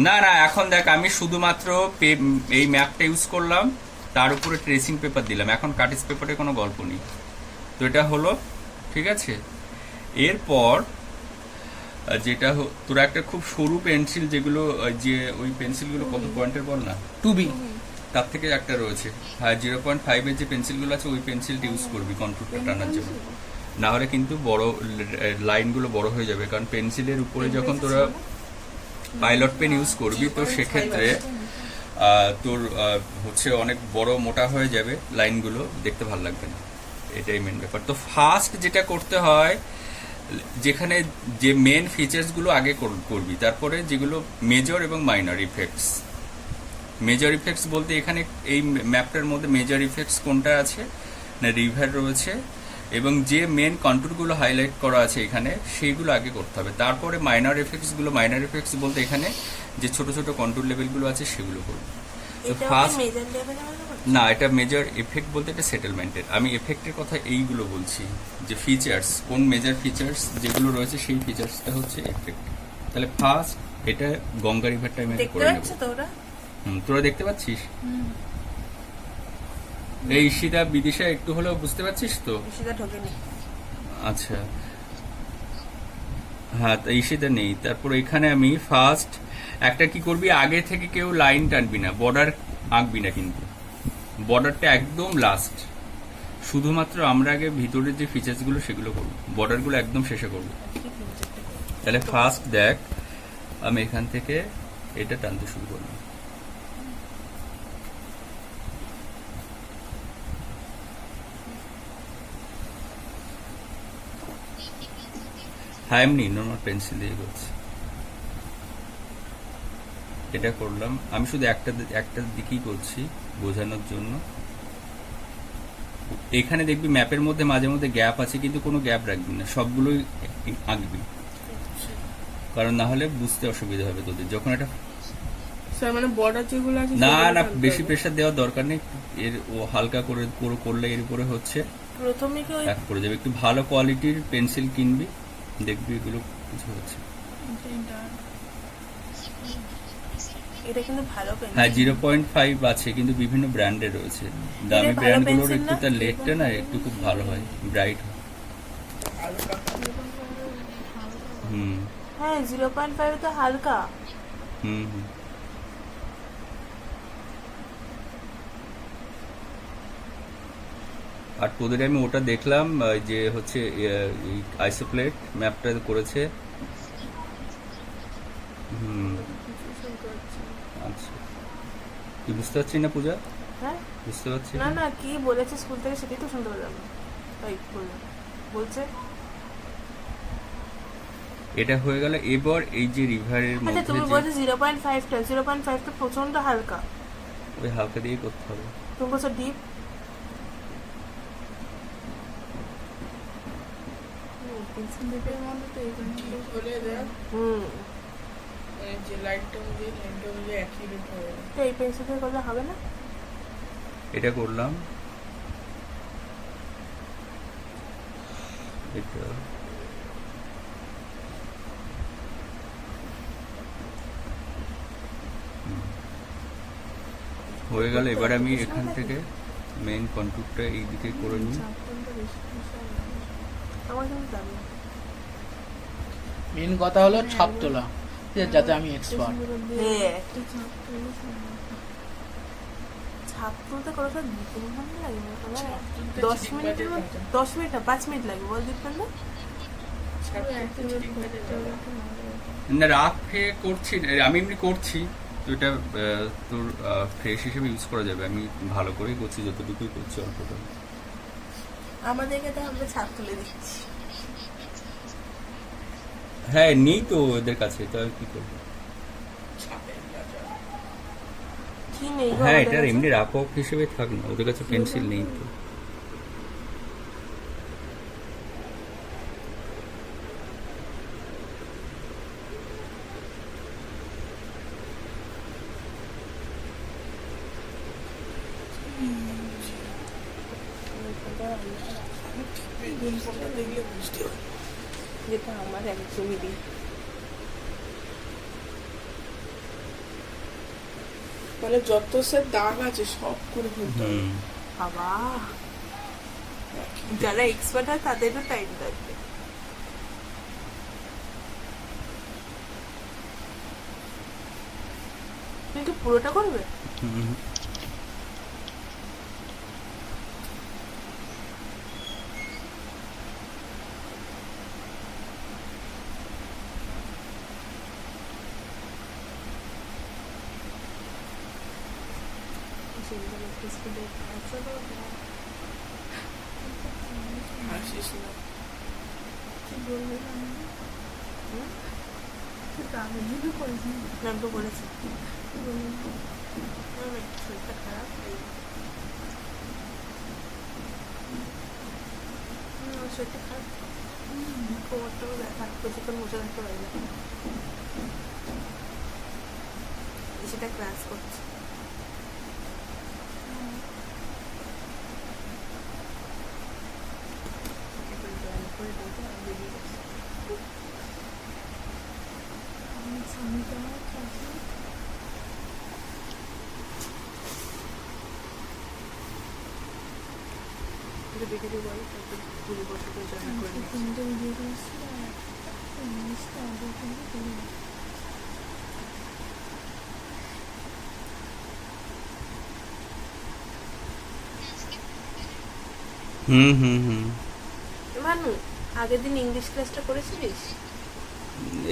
না না, এখন দেখ আমি শুধুমাত্র এই ম্যাপটা ইউজ করলাম, তার উপরে ট্রেসিং পেপার দিলাম, এখন কাটিস পেপারে কোনো গল্প নেই। তো এটা হলো, ঠিক আছে। এরপর যেটা তোরা একটা খুব সরু পেন্সিল, যেগুলো যে ওই পেন্সিলগুলো কত পয়েন্টের বল না, 2B। তার থেকে একটা রয়েছে, হ্যাঁ 0.5-এর যে পেন্সিলগুলো আছে ওই পেন্সিলটা ইউজ করবি কন্ট্রোলটা টানার জন্য। না হলে কিন্তু বড় লাইনগুলো বড় হয়ে যাবে, কারণ পেন্সিলের উপরে যখন তোরা পাইলট পেন ইউজ করবি তো সেক্ষেত্রে তোর হচ্ছে অনেক বড় মোটা হয়ে যাবে, লাইনগুলো দেখতে ভালো লাগবে না, এটাই মেন ব্যাপার। তো ফার্স্ট যেটা করতে হয়, যেখানে যে মেন ফিচার্সগুলো আগে করবি, তারপরে যেগুলো মেজর এবং মাইনর ইফেক্টস। মেজর ইফেক্টস বলতে এখানে এই ম্যাপটার মধ্যে মেজর ইফেক্টস কোনটা আছে না, রিভার রয়েছে, এবং যে মেন কন্ট্রোলগুলো হাইলাইট করা আছে এখানে সেইগুলো আগে করতে হবে। তারপরে মাইনর এফেক্টসগুলো, মাইনর এফেক্টস বলতে এখানে যে ছোট ছোট কন্ট্রোল লেভেলগুলো আছে সেগুলো করবে। তো ফার্স্ট না, এটা মেজর এফেক্ট বলতে এটা সেটেলমেন্টের, আমি এফেক্টের কথা এইগুলো বলছি, যে ফিচার্স কোন মেজর ফিচার্স যেগুলো রয়েছে সেই ফিচার্সটা হচ্ছে এফেক্ট। তাহলে ফার্স্ট এটা গঙ্গা রিভার টাইমে করে নেব। তোরা দেখতে পাচ্ছিস? এই ঈশিতা বিদিশা একটু হলেও বুঝতে পারছিস তো? আচ্ছা, হ্যাঁ ঈশিতা নেই। তারপর এখানে আমি ফার্স্ট একটা কি করবি, আগে থেকে কেউ লাইন টানবি না, বর্ডার আঁকবি না, কিন্তু বর্ডারটা একদম লাস্ট, শুধুমাত্র আমরা আগে ভিতরের যে ফিচার্সগুলো সেগুলো করবো, বর্ডারগুলো একদম শেষে করবো। তাহলে ফার্স্ট দেখ, আমি এখান থেকে এটা টানতে শুরু করলাম। হ্যাঁ এমনি নর্মাল পেন্সিল দিয়ে করছি। এটা করলাম, আমি শুধু একটা দিকেই করছি বোঝানোর জন্য। এখানে দেখবি ম্যাপের মধ্যে মাঝে মধ্যে গ্যাপ আছে, কিন্তু কোনো গ্যাপ রাখবি না, সবগুলোই আঁকবি, কারণ না হলে বুঝতে অসুবিধা হবে তোদের যখন এটা। মানে বর্ডার যেগুলো আছে না না, বেশি প্রেসার দেওয়ার দরকার নেই, এর ও হালকা করে করলে এর উপরে হচ্ছে প্রথমে কি এক করে যাবে। একটু ভালো কোয়ালিটির পেন্সিল কিনবি, দেখবি এগুলো কিছু হচ্ছে। এটা কিন্তু ভালো পেন্সিল। হ্যাঁ 0.5 আছে, কিন্তু বিভিন্ন ব্র্যান্ডের রয়েছে, দামি ব্র্যান্ডগুলোর একটু তার লেটটা না একটু খুব ভালো হয়, ব্রাইট হয়। হুম হ্যাঁ 0.5 তো হালকা। হুম হুম। আর তোদের আমি ওটা দেখলাম যে হচ্ছে আইসোপ্লেট ম্যাপটা করেছে। হুম আচ্ছা, কি বুঝতে পারছি না পূজা? হ্যাঁ বুঝতে পারছি না না, কি বলেছে স্কুল থেকে সেটাই তো শুনতে পেলাম। তাই বলছে এটা হয়ে গেল। এবার এই যে রিভারের আচ্ছা, মধ্যে তুমি যে বলছো 0.5 তো প্রচন্ড হালকা, ওই হালকা দিয়ে করতে হবে। তুমি বলছো ডিপ। এই পেন্সিল দিয়ে করলে হবে না? এটা করলাম, এটা হয়ে গেল। এবার আমি এখান থেকে মেইন কন্ট্রোলটা এই দিকে করে নিই। আমার কিন্তু জানি মেন কথা হলো ছাপ তোলা, যাতে আমি এক্সপার্ট। ছাপ তুলতে কতটা ঘন্টা লাগে? 10 মিনিট না 5 মিনিট লাগে, বল দিবেন না? না রাফে করছি, আমি এমনি করছি, তো এটা তোর ফ্রেশ হিসেবে ইউজ করা যাবে। আমি ভালো করেই করছি, যতটুকুই করছি অল্পটা। আমাদেরকে তো আমরা ছাপ তুলে দিচ্ছি। হ্যাঁ নেই তো ওদের কাছে, তো আর কি করবো। কি নেই গো হ্যাঁ আমাদের এটার কাছে? এমনি রাফ হিসেবে থাক না, ওদের কাছে পেন্সিল নেই তো। যেটা আমার একদমই দিই। মানে যত সে দাগ আছে সব করে ফেলতে হবে। হুম বাবা, যারা এক্সপার্ট হয় তাদেরও টাইম লাগবে। তুমি কি পুরোটা করবে? হুম আসিস না। ম্যাম তো বলেছে ম্যাম একটু শরীরটা খারাপ, শরীরটা খারাপ, কোমরটাও ব্যথা, বেশিক্ষণ বসে থাকতে পারি না, সেটা ক্লাস করছে। ভিডিও বলে ভুলে বসে করে জয়েন করে হুম হুম হুম মানু, আগের দিন ইংলিশ ক্লাসটা করেছিলিস?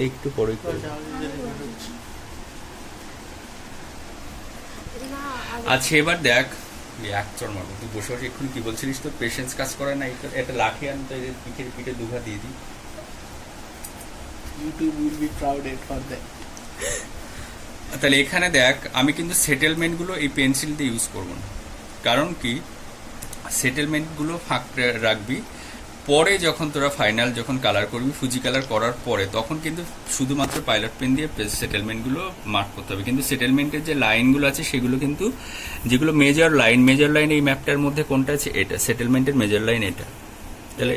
একটু পরেই করবো। না, আচ্ছা এবার দেখ, এক চর মারবো, তুই বসে বসে এখন কি বলছিলিস? তোর পেশেন্স কাজ করে না, একটা লাঠি আন তো, এদের পিঠে পিঠে দুঘা দিয়ে দিই। YouTube will be provided for that. তাহলে এখানে দেখ, আমি কিন্তু সেটেলমেন্টগুলো এই পেন্সিল দিয়ে ইউজ করবো না। কারণ কি, সেটেলমেন্টগুলো ফাঁক রাখবি, পরে যখন তোরা ফাইনাল যখন কালার করবি, ফুজি কালার করার পরে, তখন কিন্তু শুধুমাত্র পাইলট পেন দিয়ে সেটেলমেন্টগুলো মার্ক করতে হবে। কিন্তু সেটেলমেন্টের যে লাইনগুলো আছে সেগুলো কিন্তু, যেগুলো মেজর লাইন এই ম্যাপটার মধ্যে কোনটা আছে? এটা সেটেলমেন্টের মেজর লাইন, এটা। তাহলে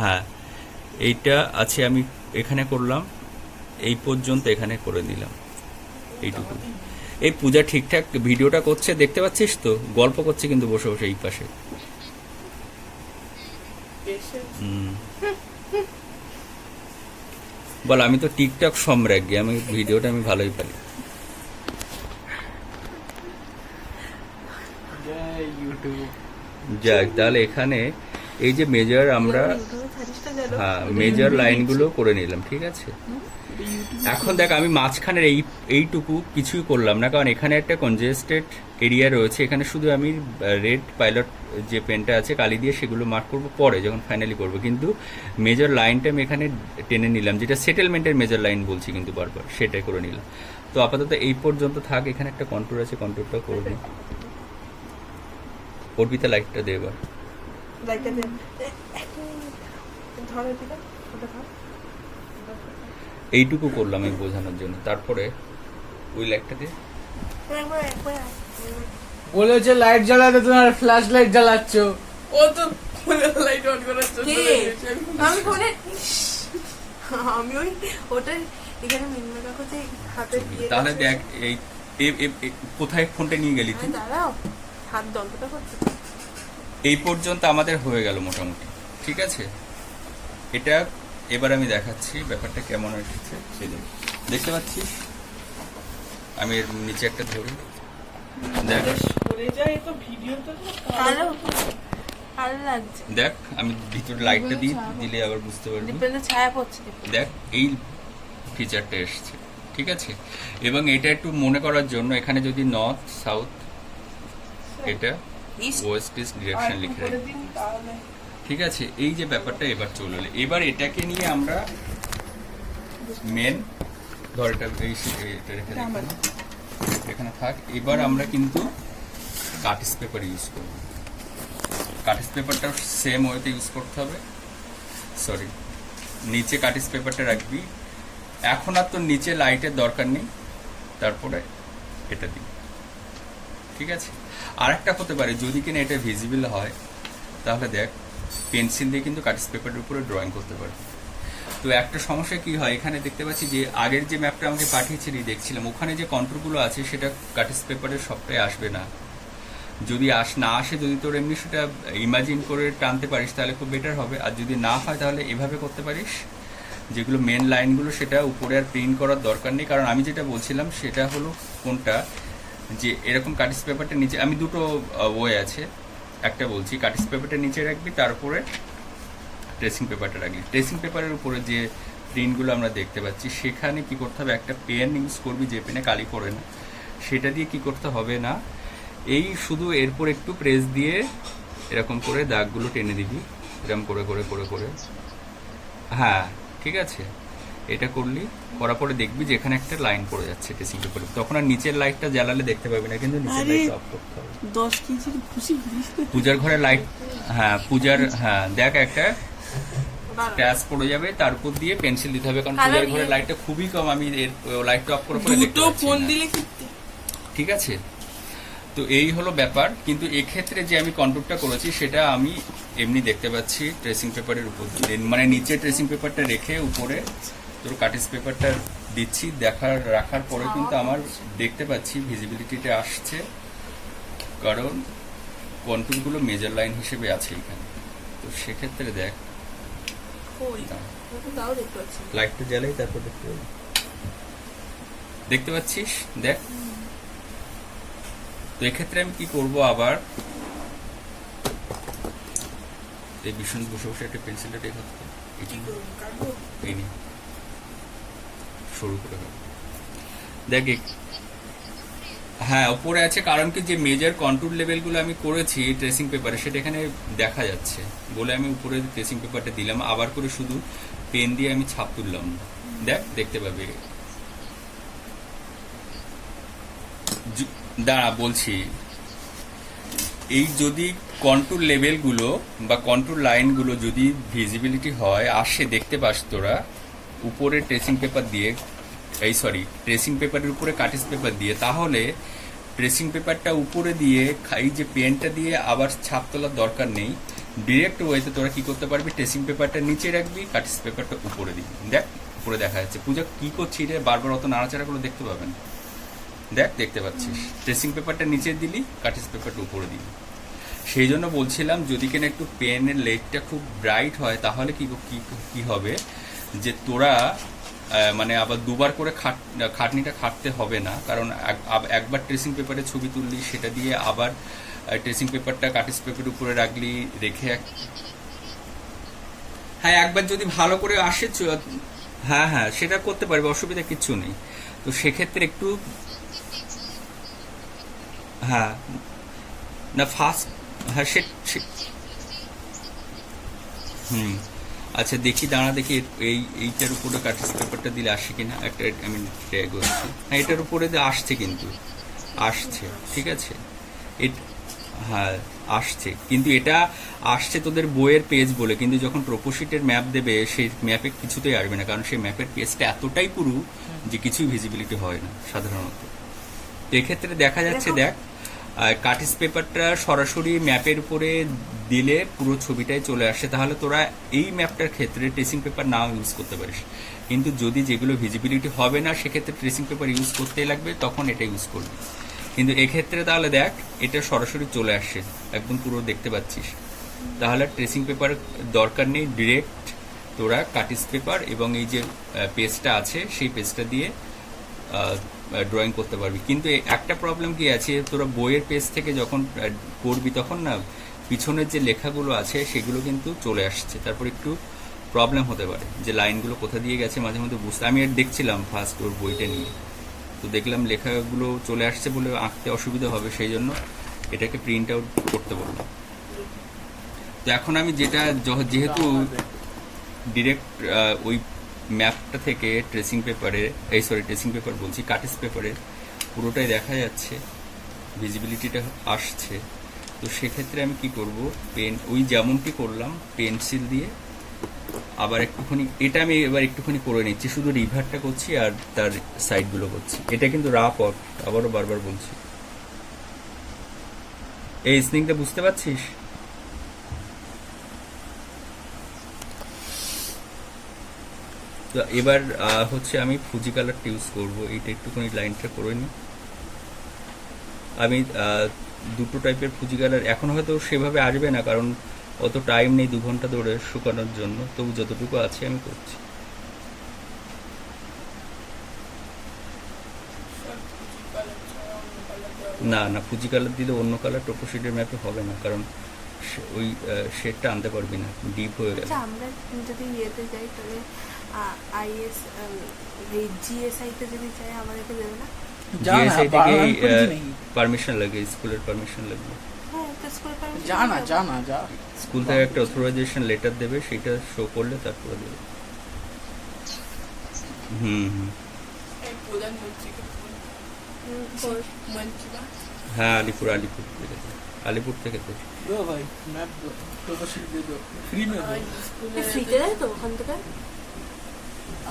হ্যাঁ, এইটা আছে, আমি এখানে করলাম, এই পর্যন্ত এখানে করে দিলাম, এইটুকু। এই পূজা ঠিকঠাক ভিডিওটা করছে, দেখতে পাচ্ছিস তো? গল্প করছে কিন্তু বসে বসে এই পাশে। বল, আমি তো টিকটক সম্রাজ্ঞী, আমি ভিডিওটা আমি ভালোই পারি। যাক, তাহলে এখানে এই যে মেজর আমরা, হ্যাঁ, মেজর লাইনগুলো করে নিলাম, ঠিক আছে। এখন দেখ, আমি মাঝখানের এইটুকু কিছুই করলাম না, কারণ এখানে একটা কনজেস্টেড এরিয়া রয়েছে। এখানে শুধু আমি রেড পাইলট যে পেনটা আছে কালি দিয়ে সেগুলো মার্ক করবো পরে যখন ফাইনালি করবো। কিন্তু মেজর লাইনটা আমি এখানে টেনে নিলাম, যেটা সেটেলমেন্টের মেজর লাইন বলছি কিন্তু বারবার, সেটাই করে নিলাম। তো আপাতত এই পর্যন্ত থাক। এখানে একটা কন্ট্রোল আছে, কন্ট্রোলটা করে নিই। অর্পিতা লাইটটা দে এবার। এইটুকু করলাম আমি বোঝানোর জন্য, তারপরে ওই লাইটটা দিয়ে বলেছে লাইট জ্বালাতে, তোমার ফ্ল্যাশ লাইট জ্বালাচ্ছ। ও তো লাইট অন করার জন্য আমি ফোনে, আমি ওই ওটা এখানে মিনমা কাকুতে হাতে দিয়ে। তাহলে দেখ, এই কোথায় ফোনটা নিয়ে গেলি তুই? দাঁড়াও, হাত দলটা করতে। এই পর্যন্ত আমাদের হয়ে গেল মোটামুটি, ঠিক আছে। এটা এবার আমি দেখাচ্ছি ব্যাপারটা কেমন এসেছে। দেখতে পাচ্ছিস, আমি এর নিচে একটা ধরি, দেখ দেখ, আমি ভিতরে লাইটটা দিলে আবার বুঝতে পারবি। ছায়া পড়ছে, দেখ এই ফিচারটা এসছে, ঠিক আছে। এবং এটা একটু মনে করার জন্য, এখানে যদি নর্থ সাউথ, এটা ওয়েস্ট ইস্ট ডিরেকশন লিখে রাখি, ঠিক আছে। এই যে ব্যাপারটা এবার চলে এলো, এবার এটাকে নিয়ে আমরা মেন ধর, এটা এটা রেখে এখানে থাক। এবার আমরা কিন্তু কাটিস পেপার ইউজ করব। কাটিস পেপারটা সেম ওয়েতে ইউজ করতে হবে। সরি, নিচে কাটিস পেপারটা রাখবি। এখন আর তো নিচে লাইটের দরকার নেই, তারপরে এটা দিই, ঠিক আছে। আর একটা হতে পারে, যদি কিনা এটা ভিজিবল হয়, তাহলে দেখ পেন্সিল দিয়ে কিন্তু কাটিস পেপারের উপরে ড্রয়িং করতে পারবি। তো তো একটা সমস্যা কি হয়, এখানে দেখতে পাচ্ছি যে আগের যে ম্যাপটা আমাকে পাঠিয়েছিলি দেখছিলাম, ওখানে যে কন্ট্রোলগুলো আছে সেটা কাটিস পেপারের সবটাই আসবে না। যদি না আসে, যদি তোর এমনি সেটা ইমাজিন করে টানতে পারিস তাহলে খুব বেটার হবে। আর যদি না হয় তাহলে এভাবে করতে পারিস, যেগুলো মেন লাইনগুলো সেটা উপরে আর প্রিন্ট করার দরকার নেই। কারণ আমি যেটা বলছিলাম সেটা হলো কোনটা, যে এরকম কাটিস পেপারটা নিচে, আমি দুটো ওয়ে আছে, একটা বলছি কাটিস পেপারটা নিচে রাখবি, তারপরে ট্রেসিং পেপারটা রাখবি। ট্রেসিং পেপারের উপরে যে প্রিন্টগুলো আমরা দেখতে পাচ্ছি সেখানে কি করতে হবে, একটা পেন ইউজ করবি যে পেনে কালি পড়ে না, সেটা দিয়ে কি করতে হবে না, এই শুধু এরপর একটু প্রেস দিয়ে এরকম করে দাগগুলো টেনে দিবি, এরকম করে করে করে করে। হ্যাঁ ঠিক আছে, এটা করলি, করার পরে দেখবি যে এখানে একটা লাইন পড়ে যাচ্ছে ট্রেসিং পেপারে, তখন আর নিচের লাইটটা জ্বালালে দেখতে পাবি না, কিন্তু নিচের লাইটটা অফ করতে হবে। 10 কেজি খুশি পূজার ঘরে লাইট, হ্যাঁ পূজার, হ্যাঁ দেখ একটা ট্যাচ পড়ে যাবে, তার উপর দিয়ে পেন্সিল দিতে হবে, কারণ পূজার ঘরে লাইটটা খুবই কম, আমি এর লাইটটা অফ করে দুটো ফোন দিলে ঠিক আছে। তো এই হলো ব্যাপার, কিন্তু এক্ষেত্রে যে আমি কন্ট্রোলটা করেছি সেটা আমি এমনি দেখতে পাচ্ছি ট্রেসিং পেপারের উপর, মানে নিচে ট্রেসিং পেপারটা রেখে উপরে তোর কাটিস পেপারটা দিচ্ছি, রাখার পরে কিন্তু আমার দেখতে পাচ্ছি ভিজিবিলিটিটা আসছে, কারণ কন্ট্রোলগুলো মেজর লাইন হিসেবে আছে এখানে। তো সেক্ষেত্রে দেখ, লাইটটা জ্বালাই তারপর দেখতে পাচ্ছিস, দেখ। তো এক্ষেত্রে আমি কি করব, আবার এই ভীষণ বসে বসে একটা পেন্সিলটা টেক করতে শুরু করে দেখ। হ্যাঁ উপরে আছে, কারণ কি যে মেজর কন্ট্রোল লেভেলগুলো আমি করেছি ট্রেসিং পেপারে সেটা এখানে দেখা যাচ্ছে বলে আমি উপরে ট্রেসিং পেপারটা দিলাম, আবার করে শুধু পেন দিয়ে আমি ছাপ তুললাম, দেখ দেখতে পাবে। দাঁড়া বলছি, এই যদি কন্ট্রোল লেভেলগুলো বা কন্ট্রোল লাইনগুলো যদি ভিজিবিলিটি হয় আসে, দেখতে পাস তোরা উপরে ট্রেসিং পেপার দিয়ে, ট্রেসিং পেপারের উপরে কাটিস পেপার দিয়ে, তাহলে ট্রেসিং পেপারটা উপরে দিয়ে এই যে পেনটা দিয়ে আবার ছাপ তোলার দরকার নেই, ডিরেক্ট ওয়েতে তোরা কি করতে পারবি, ট্রেসিং পেপারটা নিচে রাখবি, কাটিস পেপারটা উপরে দিবি। দেখ উপরে দেখা যাচ্ছে, পূজা কি করছি রে, বারবার অত নাড়াচাড়া করে দেখতে পাবেন, দেখ দেখতে পাচ্ছিস ট্রেসিং পেপারটা নিচে দিলি, কাটিস পেপারটা উপরে দিলি। সেই জন্য বলছিলাম যদি কিনা একটু পেনের লেগটা খুব ব্রাইট হয় তাহলে কি হবে, যে তোরা মানে আবার দুবার করে খাটনিটা খাটতে হবে না, কারণ একবার ট্রেসিং পেপারে ছবি তুললি, সেটা দিয়ে আবার ট্রেসিং পেপারটা কাটিস পেপারের উপরে রাখলি, রেখে হ্যাঁ একবার যদি ভালো করে আসে, হ্যাঁ হ্যাঁ সেটা করতে পারবে, অসুবিধা কিচ্ছু নেই। তো সেক্ষেত্রে একটু হ্যাঁ না ফার্স্ট, হ্যাঁ আচ্ছা দেখি, দাঁড়া দেখি এইটার উপরে কাটিস পেপারটা দিলে আসে কিনা, একটা আমি ট্যাগ করছি, হ্যাঁ এটার উপরে আসছে, কিন্তু আসছে ঠিক আছে, হ্যাঁ আসছে, কিন্তু এটা আসছে তোদের বইয়ের পেজ বলে, কিন্তু যখন প্রোপোশিটের ম্যাপ দেবে সেই ম্যাপে কিছুতেই আসবে না, কারণ সেই ম্যাপের পেজটা এতটাই পুরু যে কিছুই ভিজিবিলিটি হয় না সাধারণত। তো এক্ষেত্রে দেখা যাচ্ছে, দেখ কাটিস পেপারটা সরাসরি ম্যাপের উপরে দিলে পুরো ছবিটাই চলে আসে, তাহলে তোরা এই ম্যাপটার ক্ষেত্রে ট্রেসিং পেপার নাও ইউজ করতে পারিস, কিন্তু যদি যেগুলো ভিজিবিলিটি হবে না সেক্ষেত্রে ট্রেসিং পেপার ইউজ করতেই লাগবে, তখন এটা ইউজ করবি। কিন্তু এক্ষেত্রে তাহলে দেখ এটা সরাসরি চলে আসছে, একদম পুরো দেখতে পাচ্ছিস, তাহলে ট্রেসিং পেপার দরকার নেই, ডিরেক্ট তোরা কাটিস পেপার এবং এই যে পেজটা আছে সেই পেজটা দিয়ে ড্রয়িং করতে পারবি। কিন্তু একটা প্রবলেম কি আছে, তোরা বইয়ের পেজ থেকে যখন করবি তখন না পিছনের যে লেখাগুলো আছে সেগুলো কিন্তু চলে আসছে, তারপর একটু প্রবলেম হতে পারে যে লাইনগুলো কোথা দিয়ে গেছে মাঝে মধ্যে বুঝতে। আমি আর দেখছিলাম ফার্স্ট ওর বইটা নিয়ে, তো দেখলাম লেখাগুলো চলে আসছে বলে আঁকতে অসুবিধা হবে, সেই জন্য এটাকে প্রিন্ট আউট করতে বললাম। তো এখন আমি যেটা যেহেতু ডিরেক্ট ওই ম্যাপটা থেকে ট্রেসিং পেপারে ট্রেসিং পেপার বলছি কাটিস পেপারে পুরোটাই দেখা যাচ্ছে, ভিজিবিলিটিটা আসছে, তো সেক্ষেত্রে আমি কি করব, পেন ওই যেমনটি করলাম পেন্সিল দিয়ে আবার একটুখানি, এটা আমি এবার একটুখানি করে নিচ্ছি, শুধু রিভারটা করছি আর তার সাইডগুলো করছি, এটা কিন্তু রাফ আউট, আবারও বারবার বলছি। এই স্নিংটা বুঝতে পারছিস? তো এবার হচ্ছে আমি ফুজি কালারটা ইউজ করবো। এইটা একটুখানি লাইনটা করে নিই। আমি দুটো টাইপের ফুজি কালার এখন হয়তো সেভাবে আসবে না, কারণ অত টাইম নেই 2 ঘন্টা ধরে শুকানোর জন্য, তবু যতটুকু আছে আমি করছি। না না, ফুজি কালার দিলে অন্য কালার টোপোশিটের ম্যাপে হবে না, কারণ ওই শেডটা আনতে পারবি না, ডিপ হয়ে গেছে। আচ্ছা আমরা যদি ইয়েতে যাই তাহলে আইএস এই জিএসআই তে যদি যাই আমাদেরকে দেবে না? জিএসআই থেকে পারমিশন লাগে, স্কুলের পারমিশন লাগবে। হ্যাঁ তো স্কুল পারমিশন যা না যা। স্কুল থেকে একটা অথরাইজেশন লেটার দেবে, সেটা শো করলে তারপরে দেবে। হুম হুম, হ্যাঁ আলিপুর থেকে দে। আলিপুর থেকে দে। दो भाई मैप दो टोपोशीट दे दो फ्री में दो ফ্রিতে দেয় তো ওখান থেকে?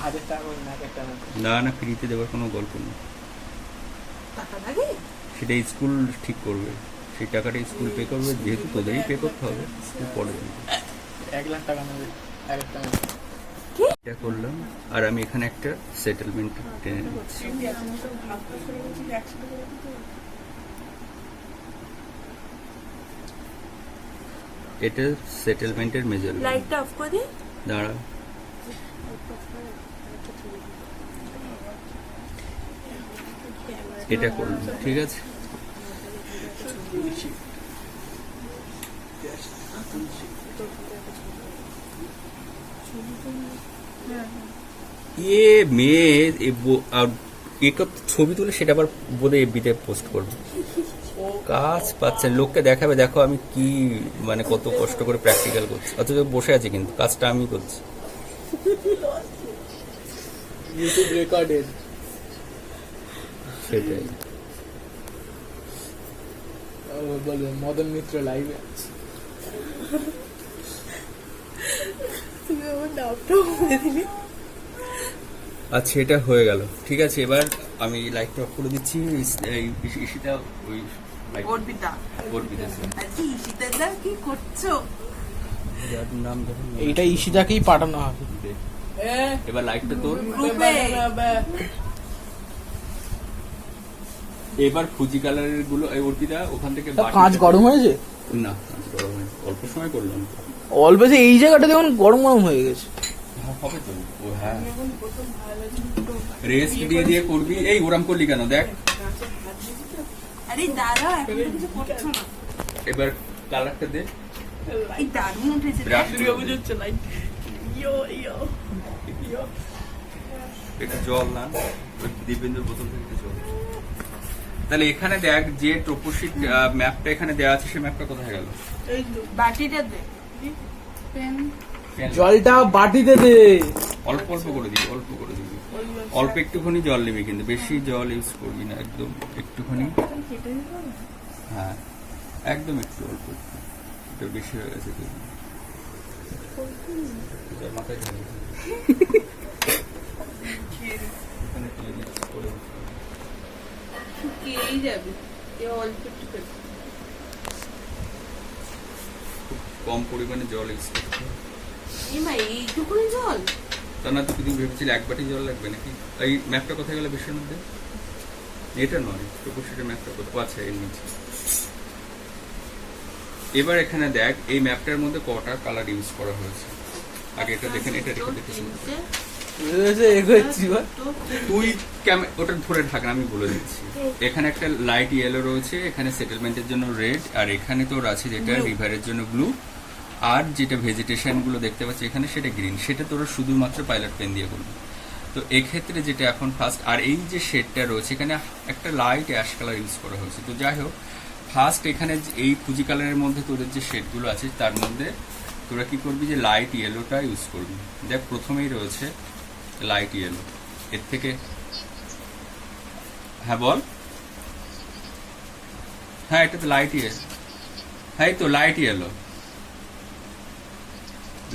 1000 টাকা করে ম্যাপ একটা ম্যাপ না না, ফ্রিতে দেওয়ার কোনো গল্প নেই, টাকা লাগে? সেটা স্কুল ঠিক করবে, সেই টাকাটা স্কুল পে করবে, যেহেতু তোদেরই পে করতে হবে, স্কুল পরে দেবে। 1 লাখ টাকা নেবে একটা ম্যাপ। এটা করলাম, আর আমি এখানে একটা সেটেলমেন্ট টেনে নিচ্ছি। এটা সেটেলমেন্টের মেজারমেন্ট। লাইটটা অফ করে দিই। দাঁড়া, এটা করলাম, ঠিক আছে। মেয়ে ছবি তুলে সেটা আবার বোধহয় এফবিতে পোস্ট করবে, কাজ পাচ্ছে, লোককে দেখাবে দেখো আমি কি মানে কত কষ্ট করে প্র্যাকটিক্যাল করছি, অথচ বসে আছে কিন্তু কাজটা আমি করছি। ইউটিউব রেকর্ডেড সেটাই। বলবে মদন মিত্র লাইভে তুমি আমার নামটা বলে দিলি। আচ্ছা এটা হয়ে গেল, ঠিক আছে। এবার আমি লাইটটা অফ করে দিচ্ছি। ঈশিতা ওই অর্পিতা আজকে ঈশিতাদা কি করছো? যার নাম ধরুন এইটা ঈশিতাকেই পাঠানো হবে এবার লাইটটা তোর। গ্রুপে এবার ফুজি কালারের গুলো এই অর্পিতা ওখান থেকে কাঁচ গরম হয়েছে না, কাঁচ গরম হয়নি, অল্প সময় করলাম। অল্প যে এই জায়গাটা দেখুন গরম গরম হয়ে গেছে। হবে তো ও, হ্যাঁ রেস্ট দিয়ে দিয়ে করবি। এই ওরাম করলি কেন দেখ। আরে দাঁড়াও, এখন তো কিছু করছো না। এবার কালারটা দে। এই দারুণ উঠেছে। ব্রাশ দেখ। দিয়ে বুঝাচ্ছে লাইট। একটু জল না, দিব্যেন্দুর বোতল থেকে একটু জল। তাহলে এখানে দেখ যে টোপোশিট ম্যাপটা এখানে দেওয়া আছে, সেই ম্যাপটা কোথায় গেল? এই তো বাটিটা দে। পেন জলটা বাটিতে দে। অল্প অল্প করে দিবি, অল্প করে দিবি, অল্প একটুখানি জল নিবি, কিন্তু বেশি জল ইউজ করবি না, একদম একটুখানি। হ্যাঁ একদম একটু অল্প একটু, এটা বেশি হয়ে গেছে তুই মাথায় ঢালি। এখানে তুলে দিচ্ছি, করে দিচ্ছি। শুকিয়েই যাবে। এ অল্প একটু পেন। খুব কম পরিমাণে জল ইউজ করতে হবে। এই মা এইটুকুনি জল? তা না, তুই ভেবেছিলি 1 বাটি জল লাগবে নাকি? এই ম্যাপটা কোথায় গেল বেশির মধ্যে? এটা নয়, টোপোশিটের ম্যাপটা কোথাও আছে এর নিচে। এবার এখানে দেখ এই ম্যাপটার মধ্যে কটা কালার ইউজ করা হয়েছে। আগে এটা দেখেন, এটা রেখে দেখেছি। তুই ওটা ধরে থাক না, আমি বলে দিচ্ছি। এখানে একটা লাইট ইয়েলো রয়েছে, এখানে সেটেলমেন্টের জন্য রেড, আর এখানে তোর আছে যেটা রিভারের জন্য ব্লু, আর যেটা ভেজিটেশন গুলো দেখতে পাচ্ছি এখানে সেটা গ্রিন। সেটা তোরা শুধুমাত্র পাইলট পেন দিয়ে করবি। তো এক্ষেত্রে যেটা এখন ফার্স্ট, আর এই যে শেডটা রয়েছে এখানে একটা লাইট অ্যাশ কালার ইউজ করা হয়েছে। তো যাই হোক, ফার্স্ট এখানে এই ফুজি কালারের মধ্যে তোদের যে শেডগুলো আছে তার মধ্যে তোরা কি করবি, যে লাইট ইয়েলোটা ইউজ করবি। দেখ প্রথমেই রয়েছে লাইট ইয়েলো, এর থেকে হ্যাঁ বল। হ্যাঁ এটা তো লাইট ইয়েলো, হ্যাঁ তো লাইট ইয়েলো,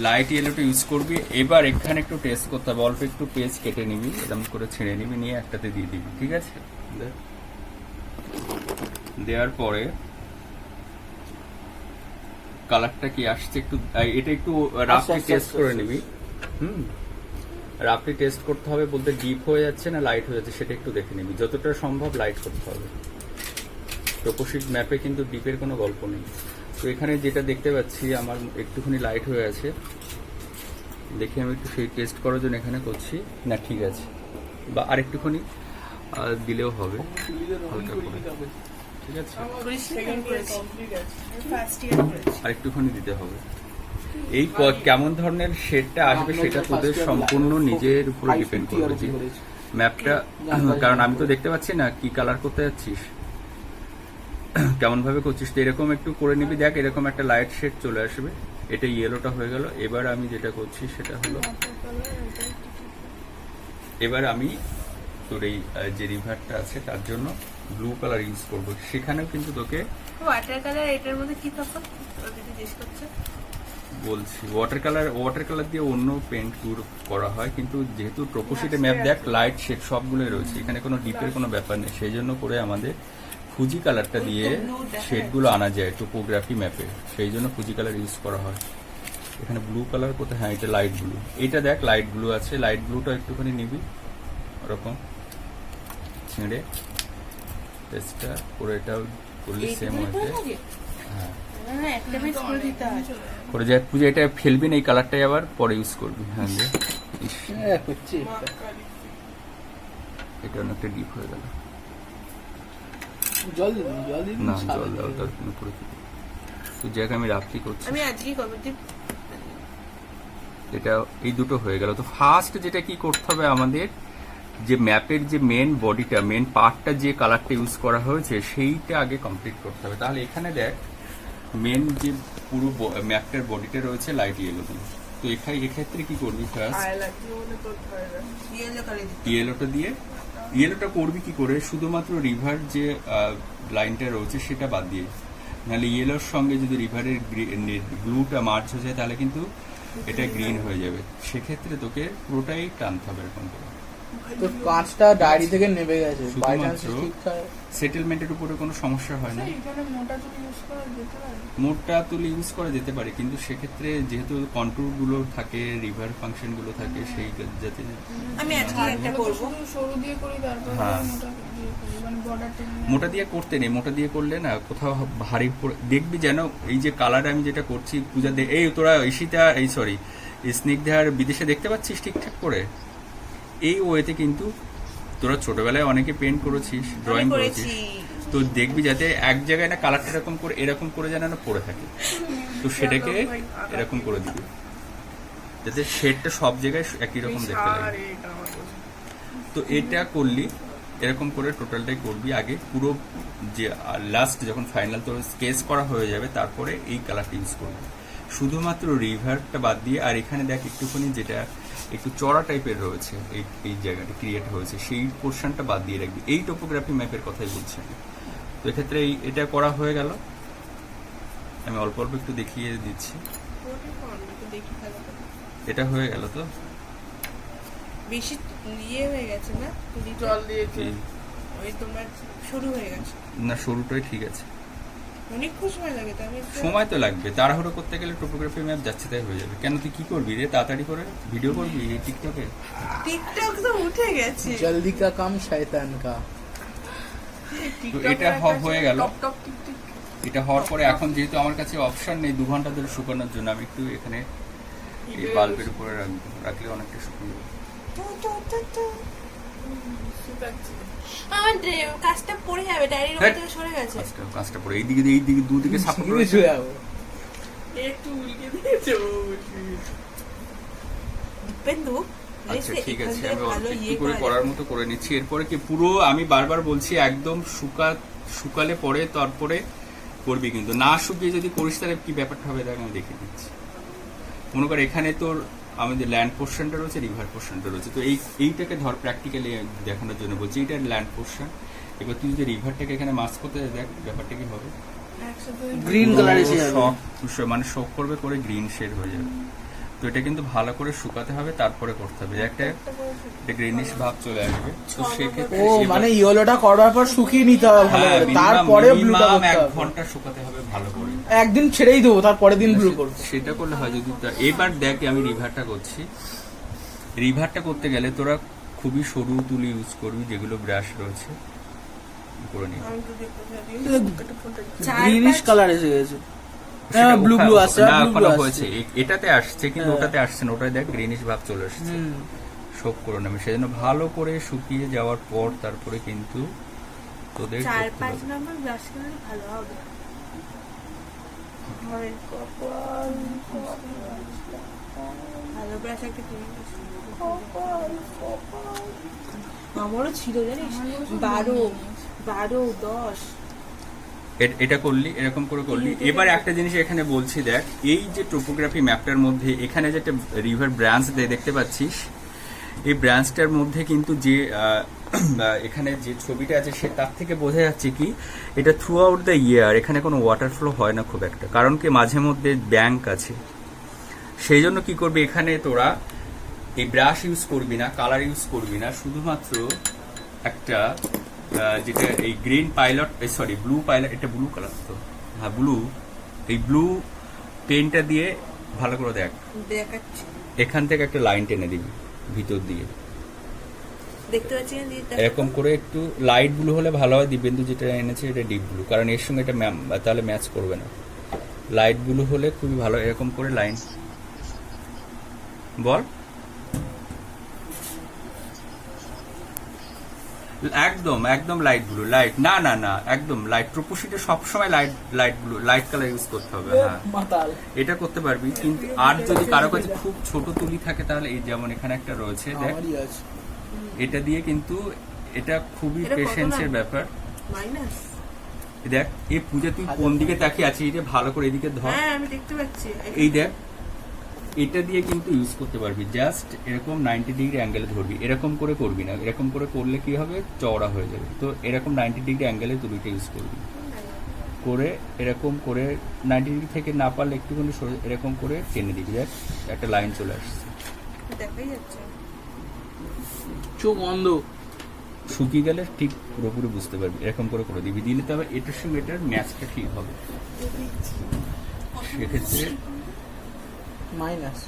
লাইট ইয়েলোটা ইউজ করবি। এবার এখানে একটু টেস্ট করতে হবে, অল্প একটু পেজ কেটে নিবি, এরকম করে ছেড়ে নিবি, নিয়ে একটাতে দিয়ে দিবি, ঠিক আছে। দেওয়ার পরে কালারটা কি আসছে একটু, এটা একটু রাফলি টেস্ট করে নিবি। রাফলি টেস্ট করতে হবে, বলতে ডিপ হয়ে যাচ্ছে না লাইট হয়ে যাচ্ছে সেটা একটু দেখে নিবি, যতটা সম্ভব লাইট করতে হবে। টোপোশিট ম্যাপে কিন্তু ডিপের কোনো গল্প নেই। তো এখানে যেটা দেখতে পাচ্ছি আমার একটুখানি লাইট হয়ে আছে, দেখি আমি একটু সেই টেস্ট করার জন্য এখানে করছি। না ঠিক আছে, বা আর একটুখানি দিলেও হবে হালকা করে, ঠিক আছে, আর একটুখানি দিতে হবে। এই কেমন ধরনের শেডটা আসবে সেটা তোদের সম্পূর্ণ নিজের উপরে ডিপেন্ড করবে যে ম্যাপটা, কারণ আমি তো দেখতে পাচ্ছি না কি কালার করতে যাচ্ছিস, কেমন ভাবে করছিস। তো এরকম একটু করে নিবি, দেখ এরকম একটা লাইট শেড চলে আসবে। এটা ইয়েলোটা হয়ে গেল। এবার আমি যেটা করছি সেটা হলো, এবার আমি তোর এই যে রিভারটা আছে তার জন্য ব্লু কালার ইউজ করবো। সেখানেও কিন্তু তোকে ওয়াটার কালার এটার মধ্যে কি তফাৎ জিজ্ঞেস করছে? বলছি ওয়াটার কালার দিয়ে অন্য পেন্ট করা হয়, কিন্তু যেহেতু টোপোশিটে ম্যাপ দেখ লাইট শেড সবগুলোই রয়েছে, এখানে কোনো ডিপের কোনো ব্যাপার নেই। সেই জন্য করে আমাদের ফুজি কালারটা দিয়ে শেডগুলো আনা যায় টোপোগ্রাফি ম্যাপে, সেই জন্য ফুজি কালার ইউজ করা হয়। এখানে ব্লু কালার কোথায়? হ্যাঁ, এটা লাইট ব্লু। এটা দেখ লাইট ব্লু আছে, লাইট ব্লুটা একটুখানি নিবি ওরকম ছিঁড়ে টেস্টটা করে, এটাও করলে সেম হয়েছে। হ্যাঁ করে যায় পূজা, এটা ফেলবি না, এই কালারটাই আবার পরে ইউজ করবি। হ্যাঁ এটা অনেকটা ডিপ হয়ে গেল, জল না জল দাও তার উপরে। তো যাকে আমি রাফলি করছি, আমি আজকেই করব। এটা এই দুটো হয়ে গেল। তো ফার্স্ট যেটা কি করতে হবে আমাদের, যে ম্যাপের যে মেন বডিটা, মেন পার্টটা, যে কালারটা ইউজ করা হয়েছে সেইটা আগে কমপ্লিট করতে হবে। তাহলে এখানে দেখ মেন যে পুরো ম্যাপটার বডিটা রয়েছে লাইট ইয়েলো দিয়ে। তো এক্ষেত্রে কি করবি, ফার্স্ট ইয়েলোটা দিয়ে, ইয়েলোটা করবি কি করে, শুধুমাত্র রিভার যে লাইনটা রয়েছে সেটা বাদ দিয়ে, নাহলে ইয়েলোর সঙ্গে যদি রিভারের ব্লুটা মার্চ হয়ে যায় তাহলে কিন্তু এটা গ্রিন হয়ে যাবে। সেক্ষেত্রে তোকে পুরোটাই টানতে হবে এরকম করে। তো কাঁচটা ডায়েরি থেকে নেমে গেছে, বাই চান্স শুধুমাত্র ঠিকঠাক সেটেলমেন্টের উপরে কোনো সমস্যা হয় না। মোটা তুলি ইউজ করা যেতে পারে, কিন্তু সেক্ষেত্রে যেহেতু কন্ট্রোল গুলো থাকে, রিভার ফাংশন গুলো থাকে, সেই যাতে আমি আজকে একটা করব। সরু দিয়ে করি, তারপর হ্যাঁ। মোটা দিয়ে করি, মানে বর্ডারটা মোটা দিয়ে করতে নেই, মোটা দিয়ে করলে না কোথাও ভারী দেখবি যেন। এই যে কালার আমি যেটা করছি পূজা এই তোরা ঈশিতা এই সরি স্নিগ্ধার বিদেশে দেখতে পাচ্ছিস ঠিকঠাক করে, এই ওয়েতে কিন্তু তোরা ছোটবেলায় অনেকে পেন্ট করেছিস, ড্রয়িং করেছিস, তো দেখবি যাতে এক জায়গায় না কালারটা এরকম করে যেন না পড়ে থাকে। তো সেটাকে এরকম করে দিবি যাতে শেডটা সব জায়গায় একই রকম দেখতে লাগে। তো এটা করলি, এরকম করে টোটালটাই করবি আগে, পুরো যে লাস্ট যখন ফাইনাল তোর স্কেচ করা হয়ে যাবে তারপরে এই কালারটা ইউজ করবি, শুধুমাত্র রিভারটা বাদ দিয়ে। আর এখানে দেখ একটুখানি যেটা একটু চড়া টাইপের রয়েছে, এই জায়গাটা ক্রিয়েট হয়েছে, সেই পোর্শনটা বাদ দিয়ে রাখবি। এই টোপোগ্রাফি ম্যাপের কথাই বলছি আমি। তো এক্ষেত্রে এটা করা হয়ে গেল। আমি অল্প অল্প একটু দেখিয়ে দিচ্ছি। এটা হয়ে গেল, তো বেশি ইয়ে হয়ে গেছে না, জল দিয়েছি। ওই তোমার শুরু হয়ে গেছে না, শুরুটাই ঠিক আছে। অনেকক্ষণ সময় লাগে, তো আমি সময় তো লাগবে, তাড়াহুড়ো করতে গেলে টোপোগ্রাফি ম্যাপ যাচ্ছে তাই হয়ে যাবে। কেন তুই কি করবি রে, তাড়াতাড়ি করে ভিডিও করবি টিকটকে? টিকটক তো উঠে গেছে। জলদি কা কাম শয়তান কা। তো এটা হয়ে গেল। এটা হওয়ার পরে এখন যেহেতু আমার কাছে অপশন নেই 2 ঘন্টা ধরে শুকানোর জন্য, আমি একটু এখানে এই বাল্বের উপরে রাখলে অনেকটা শুকিয়ে যাবে। আমার কাজটা পড়ে যাবে, ডায়েরির উপর থেকে সরে গেছে। কাজটা পরে এইদিকে দুদিকে সাপোর্ট সিরিজ রয়েছে। হয়ে যাবো। একটু উল্টে দিয়েছে পেন্দু আচ্ছা ঠিক আছে, আমি অল্প একটু করে করার মতো করে নিচ্ছি। এরপরে কি পুরো আমি বারবার বলছি একদম শুকালে পরে তারপরে করবি, কিন্তু না শুকিয়ে যদি করিস তাহলে কি ব্যাপারটা হবে দেখ আমি দেখে দিচ্ছি। মনে কর এখানে তোর আমাদের ল্যান্ড পোর্শনটা রয়েছে, রিভার পোর্শনটা রয়েছে। তো এইটাকে ধর প্র্যাকটিক্যালি দেখানোর জন্য বলছি, এইটা ল্যান্ড পোর্শন। এবার তুই যদি রিভারটাকে এখানে মাস্ক করতে দেখ ব্যাপারটা কি হবে, গ্রিন কালার এসে যাবে, মানে শক করবে করে গ্রিন শেড হয়ে যাবে। তো এটা কিন্তু ভালো করে শুকাতে হবে, তারপরে করতে হবে, একটা গ্রিনিশ ভাব চলে আসবে। তো সেক্ষেত্রে ও মানে ইয়েলোটা করার পর শুকিয়ে নিতে হবে ভালো করে, তারপরে ব্লুটা করতে 1 হবে। ঘন্টা শুকাতে হবে ভালো করে। একদিন ছেড়েই দেবো, তারপরের দিন ব্লু করবো। সেটা করলে হয় যদি এবার দেখ আমি রিভারটা করছি। রিভারটা করতে গেলে তোরা খুবই সরু তুলি ইউজ করবি, যেগুলো ব্রাশ রয়েছে করে নিবি। আমি তো দেখতে পারি ফোনটা গ্রিনিশ কালার এসে গেছে। সেটা ব্লু ওখা- ব্লু আসছে, না, ব্লু এখনো ব্লু হয়েছে, আসছে। এটাতে আসছে কিন্তু হ্যাঁ। ওটাতে আসছে না, ওটাই দেখ গ্রিনিশ ভাব চলে আসছে। হুম। শোক করে নেবে, সেজন্য ভালো করে শুকিয়ে যাওয়ার পর তারপরে কিন্তু তোদের করতে 4-5 হবে। নম্বর ব্রাশ করলে ভালো হবে। হয় কপাল ভালো ব্রাশ একটা কিনে নিস। কপাল কপাল আমারও ছিল জানিস, 12, 10। এটা করলি, এরকম করে করলি। এবার একটা জিনিস এখানে বলছি, দেখ এই যে টোপোগ্রাফি ম্যাপটার মধ্যে এখানে যেটা রিভার ব্রাঞ্চ দেখতে পাচ্ছিস, এই ব্রাঞ্চটার মধ্যে কিন্তু যে এখানে যে ছবিটা আছে সে তার থেকে বোঝা যাচ্ছে কি এটা থ্রু আউট দ্য ইয়ার এখানে কোনো ওয়াটার ফ্লো হয় না খুব একটা, কারণ কি মাঝে মধ্যে ব্যাংক আছে। সেই জন্য কি করবি, এখানে তোরা এই ব্রাশ ইউজ করবি না, কালার ইউজ করবি না, শুধুমাত্র একটা যেটা এই green pilot, sorry blue pilot, এটা ব্লু কালার তো, হ্যাঁ ব্লু, এই ব্লু পেনটা দিয়ে ভালো করে দেখ, দেখাচ্ছি, এখান থেকে একটা লাইন টেনে দিবি ভিতর দিয়ে, দেখতে পাচ্ছি না দিদি? এরকম করে। একটু লাইট ব্লু হলে ভালো হয়, দিব্যেন্দু যেটা এনেছে এটা ডিপ ব্লু, কারণ এর সঙ্গে এটা তাহলে ম্যাচ করবে না। লাইট ব্লু হলে খুবই ভালো, এরকম করে লাইন বল। একদম একদম লাইট ব্লু, লাইট না না না একদম লাইট। প্রপোশিটে সবসময় light blue, light colour use করতে হবে। হ্যাঁ মাতাল। এটা করতে পারবি, কিন্তু আর যদি কারো কাছে খুব ছোট তুলি থাকে তাহলে এই যেমন এখানে একটা রয়েছে দেখ, আমারই আছে। এটা দিয়ে কিন্তু এটা খুবই এটা কত পেশেন্সের না? ব্যাপার। মাইনাস। দেখ এই পূজা তুই কোন দিকে তাকিয়ে আছিস, এটা ভালো করে এদিকে ধর, হ্যাঁ আমি দেখতে পাচ্ছি। এই দেখ এটা দিয়ে কিন্তু ইউজ করতে পারবি। জাস্ট এরকম 90 ডিগ্রি অ্যাঙ্গেলে ধরবি, এরকম করে করবি না, এরকম করে করলে কি হবে চওড়া হয়ে যাবে। তো এরকম 90 ডিগ্রি অ্যাঙ্গেলে তুলিটা ইউজ করবি, করে এরকম করে 90 ডিগ্রি থেকে না পারলে একটুখানি এরকম করে টেনে দিবি, দেখ একটা লাইন চলে আসছে। দেখাই যাচ্ছে। চোখ অন্ধ। শুকিয়ে গেলে ঠিক পুরোপুরি বুঝতে পারবি, এরকম করে করে দিবি, দিলে তবে এটার সঙ্গে এটার ম্যাচটা ঠিক হবে। সেক্ষেত্রে মাইনাস।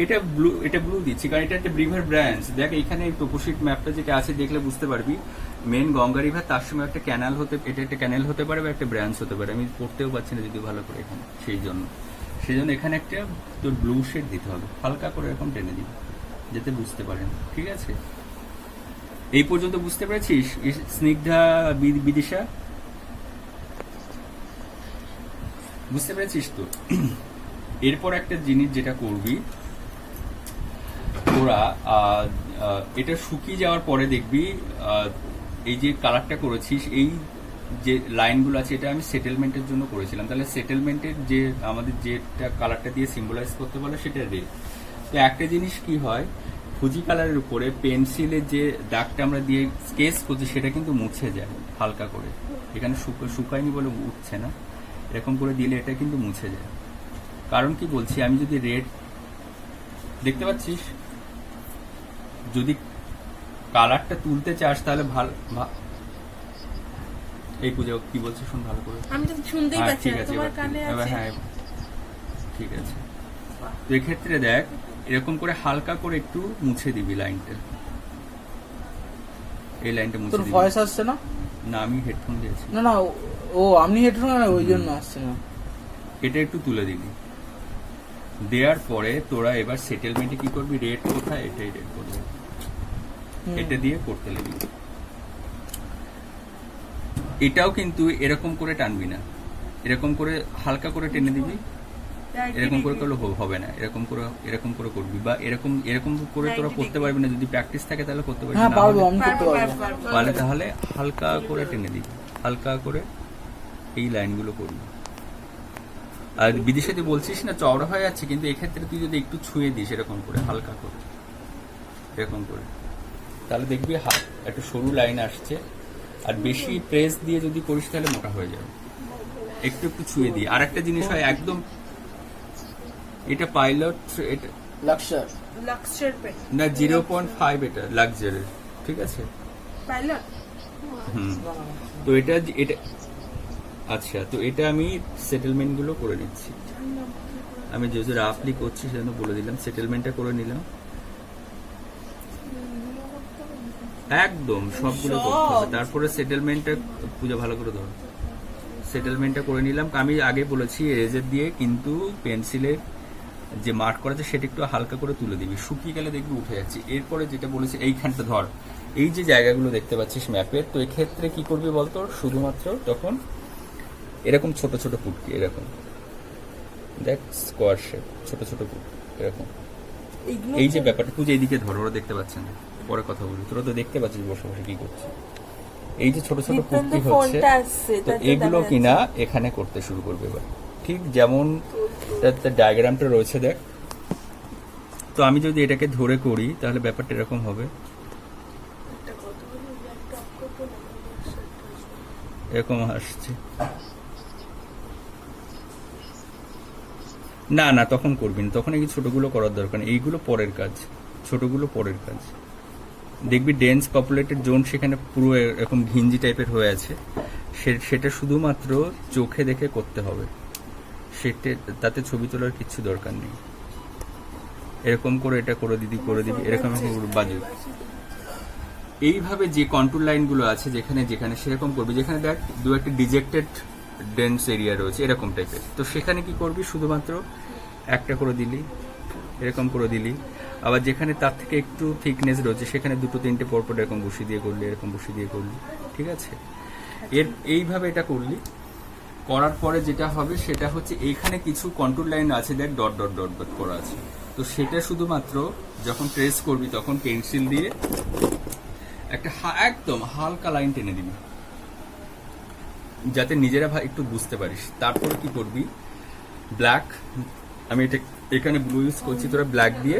এটা ব্লু দিচ্ছি কারণ এটা একটা রিভার ব্রাঞ্চ। দেখ এখানে টোপোশিট ম্যাপটা যেটা আছে দেখলে বুঝতে পারবি, মেন গঙ্গা রিভার, তার সময় একটা ক্যানাল হতে, এটা একটা ক্যানাল হতে পারে বা একটা ব্রাঞ্চ হতে পারে। আমি পড়তেও পারছি না যদি ভালো করে এখানে, সেই জন্য এখানে একটা তোর ব্লু শেড দিতে হবে, হালকা করে এরকম টেনে দিবি যাতে বুঝতে পারেন। ঠিক আছে, এই পর্যন্ত বুঝতে পেরেছিস স্নিগ্ধা বিদিশা? বুঝতে পেরেছিস তো? এরপর একটা জিনিস যেটা করবি তোরা, এটা শুকিয়ে যাওয়ার পরে দেখবি এই যে কালারটা করেছিস, এই যে লাইনগুলো আছে এটা আমি সেটেলমেন্টের জন্য করেছিলাম। তাহলে সেটেলমেন্টের যে আমাদের যেটা কালারটা দিয়ে সিম্বলাইজ করতে বলে সেটা রেড। তো একটা জিনিস কি হয়, ফুজি কালারের উপরে পেন্সিলের যে দাগটা আমরা দিয়ে স্কেচ করছি সেটা কিন্তু মুছে যায় হালকা করে, এখানে শুকায়নি বলে উঠছে না, এরকম করে দিলে এটা কিন্তু মুছে যায়। কারণ কি বলছি, আমি যদি রেড দেখতে পাচ্ছিস, যদি কালারটা তুলতে চাস তাহলে এই পুজো কি বলছে শোন ভালো করে। আমি তো শুনতেই হ্যাঁ, পাচ্ছি ঠিক না, আছে, তোমার এবার কানে এবার আছে। হ্যাঁ ঠিক আছে। তো এক্ষেত্রে দেখ এরকম করে হালকা করে একটু মুছে দিবি লাইনটা, এই লাইনটা মুছে তোর দিবি। ভয়েস আসছে না? না আমি হেডফোন দিয়েছি। না না, ও আপনি হেডফোন না, ওই জন্য আসছে না। এটা একটু তুলে দিবি, দেওয়ার পরে তোরা এবার সেটেলমেন্টে কি করবি, রেড কোথায়, এটাই রেড করবি, হুম। এটা দিয়ে করতে লাগবি। এটাও কিন্তু এরকম করে টানবি না, এরকম করে হালকা করে টেনে দিবি, এরকম করে করলে হবে না, এরকম করে করবি, বা এরকম করে তোরা করতে পারবি না। যদি প্র্যাকটিস থাকে তাহলে করতে পারবি হ্যাঁ না, পারবো, হলে- আমি করতে পারবো। তাহলে হালকা করে টেনে দিবি, হালকা করে এই লাইনগুলো করবি। আর বিদেশে তুই বলছিস না চওড়া হয়ে যাচ্ছে, কিন্তু এক্ষেত্রে তুই যদি একটু ছুঁয়ে দিস এরকম করে হালকা করে, এরকম করে, তাহলে দেখবি একটা সরু লাইন আসছে। আর বেশি প্রেস দিয়ে যদি করিস তাহলে মোটা হয়ে যাবে, একটু একটু ছুঁয়ে দিই। আর একটা জিনিস হয় একদম, এটা পাইলট, এটা লাক্সার। লাক্সচার পেন না 0.5, এটা লাক্সারি, ঠিক আছে। পাইলট। তো এটা আচ্ছা, তো এটা আমি সেটেলমেন্ট গুলো করে নিচ্ছি। আমি যেহেতু রাফলি করছি সেজন্য বলে দিলাম, সেটেলমেন্টটা করে নিলাম। একদম সবগুলো করতে হবে, তারপরে সেটেলমেন্টটা পূজা ভালো করে ধরো, সেটেলমেন্টটা করে নিলাম। আমি আগে বলেছি এরেজার দিয়ে কিন্তু পেন্সিলের যে মার্ক করা আছে সেটা একটু হালকা করে তুলে দিবি, শুকিয়ে গেলে দেখবি উঠে যাচ্ছে। এরপরে যেটা বলেছি এইখানটা ধর, এই যে জায়গাগুলো দেখতে পাচ্ছিস ম্যাপের, তো এক্ষেত্রে কি করবি বলতো, শুধুমাত্র তখন এরকম ছোট ছোট পুটকি, এরকম দেখ স্কোয়ার শেপ, ছোট ছোট পুটকি এরকম। এইগুলো এই যে ব্যাপারটা তুই এইদিকে ধর, ওরা দেখতে পাচ্ছে না, পরে কথা বলি, তোরা তো দেখতে পাচ্ছিস বসে বসে কি করছিস। এই যে ছোট ছোট পুটকি হচ্ছে, ফোনটা আসছে তো এগুলো কিনা এখানে করতে শুরু করবে এবার, ঠিক যেমন ডায়াগ্রামটা রয়েছে দেখ। তো আমি যদি এটাকে ধরে করি তাহলে ব্যাপারটা এরকম হবে, এরকম আসছে। না না তখন করবি না, তখন এই ছোটগুলো করার দরকার নেই, এইগুলো পরের কাজ, ছোটগুলো পরের কাজ। দেখবি ডেন্স পপুলেটেড জোন সেখানে পুরো এরকম ঘিঞ্জি টাইপের হয়ে আছে, সেটা শুধুমাত্র চোখে দেখে করতে হবে, সেটা তাতে ছবি তোলার কিচ্ছু দরকার নেই। এরকম করে এটা করে দিবি এরকম বাজু। এইভাবে যে কন্ট্রোল লাইনগুলো আছে যেখানে যেখানে সেরকম করবি, যেখানে দেখ দু একটা ডিজেক্টেড ডেন্স এরিয়া রয়েছে এরকম টাইপের, তো সেখানে কি করবি শুধুমাত্র একটা করে দিলি, এরকম করে দিলি। আবার যেখানে তার থেকে একটু থিকনেস রয়েছে সেখানে দুটো তিনটে পরপর এরকম বসিয়ে দিয়ে করলি, এরকম বসিয়ে দিয়ে করলি, ঠিক আছে। এইভাবে এটা করলি, করার পরে যেটা হবে সেটা হচ্ছে এইখানে কিছু কন্ট্রোল লাইন আছে দেখ, ডট ডট ডট ডট করা আছে, তো সেটা শুধুমাত্র যখন ট্রেস করবি তখন পেন্সিল দিয়ে একটা একদম হালকা লাইন টেনে দিবি, যাতে নিজেরা একটু বুঝতে পারিস। তারপরে কি করবি, ব্ল্যাক, আমি এটা এখানে ব্লু ইউজ করছি, তোরা ব্ল্যাক দিয়ে,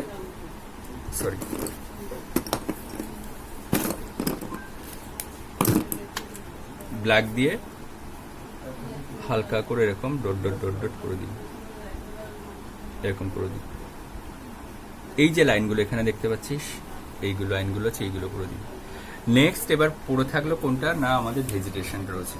সরি ব্ল্যাক দিয়ে হালকা করে এরকম ডট ডট ডট ডট করে দিবি, এরকম করে দিবি। এই যে লাইনগুলো এখানে দেখতে পাচ্ছিস, এইগুলো লাইনগুলো আছে, এইগুলো করে দিবি। নেক্সট এবার পড়ে থাকলো কোনটা না, আমাদের ভেজিটেশন রয়েছে।